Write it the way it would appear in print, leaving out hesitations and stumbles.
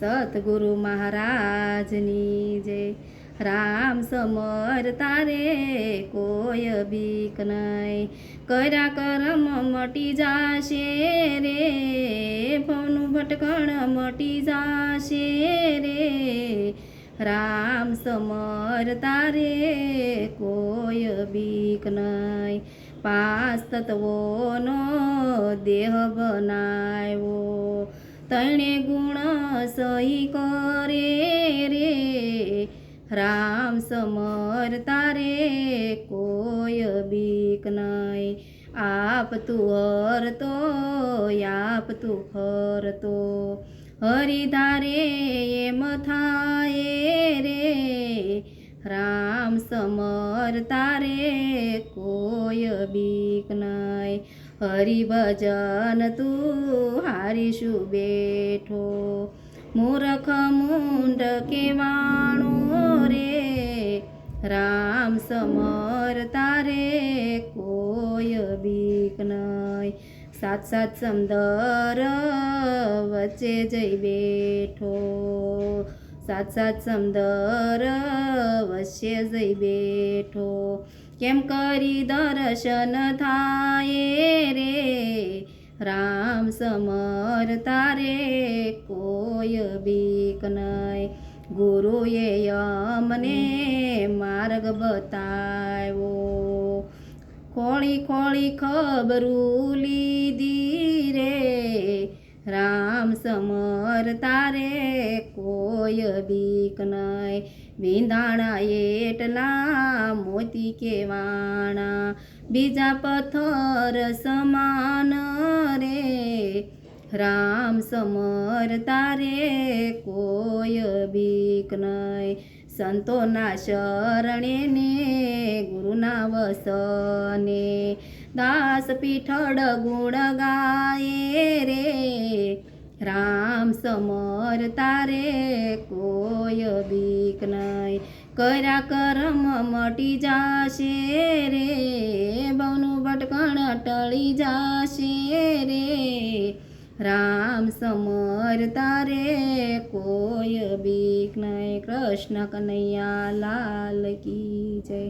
સતગુરુ મહારાજની જય। રામ સમર તારે કોઈ બીક નહીં, કર્યા કરમ મટી જાશે રે, ભવનું ભટકણ મટી જાશે રે। રામ સમર તારે કોઈ બીક નહીં, પાંચ તત્વોનો દેહ બનાવ્યો, તણે ગુણ સહી કરે રે। રામ સમર તારે કોઈ બીક નહીં, આપ તું હરતો આપ તું ફરતો, હરિધારે એમ થાય રે। રામ સમર તારે કોઈ બીક નહીં, હરિભજન તું હારીશું બેઠો, મૂર્ખ મૂંઢ કેવાણો રે। રામ સમર તારે કોઈ બીક નહીં, સાત સાત સમદર વચ્ચે જઈ બેઠો, સાત સાત સમદર વચ્ચે જઈ બેઠો, કેમ કરી દર્શન થાય રે। રામ સમર તારે કોઈ બીક નહીં, ગુરુએ અમને માર્ગ બતાવ્યો, ખોળી ખોળી ખબરું લીધી રે। રામ સમર તારે કોઈ બીક નહીં, વિંધાણા એટલા મોતી કેવાણા, બીજા પથ્થર સમાન રે। રામ સમર તારે કોઈ બીક નહીં, સંતોના શરણે ને ગુરુના વસને, દાસ પીઠળ ગુણ ગાય રે। રામ સમર તારે કોઈ બીક નહીં, કર્યા કરમ મટી જાશે રે, ભવનું ભટકણ ટળી જાશે રે। રામ સમર તારે કોઈ બીક નહીં, કૃષ્ણ કનૈયા લાલ કી જય।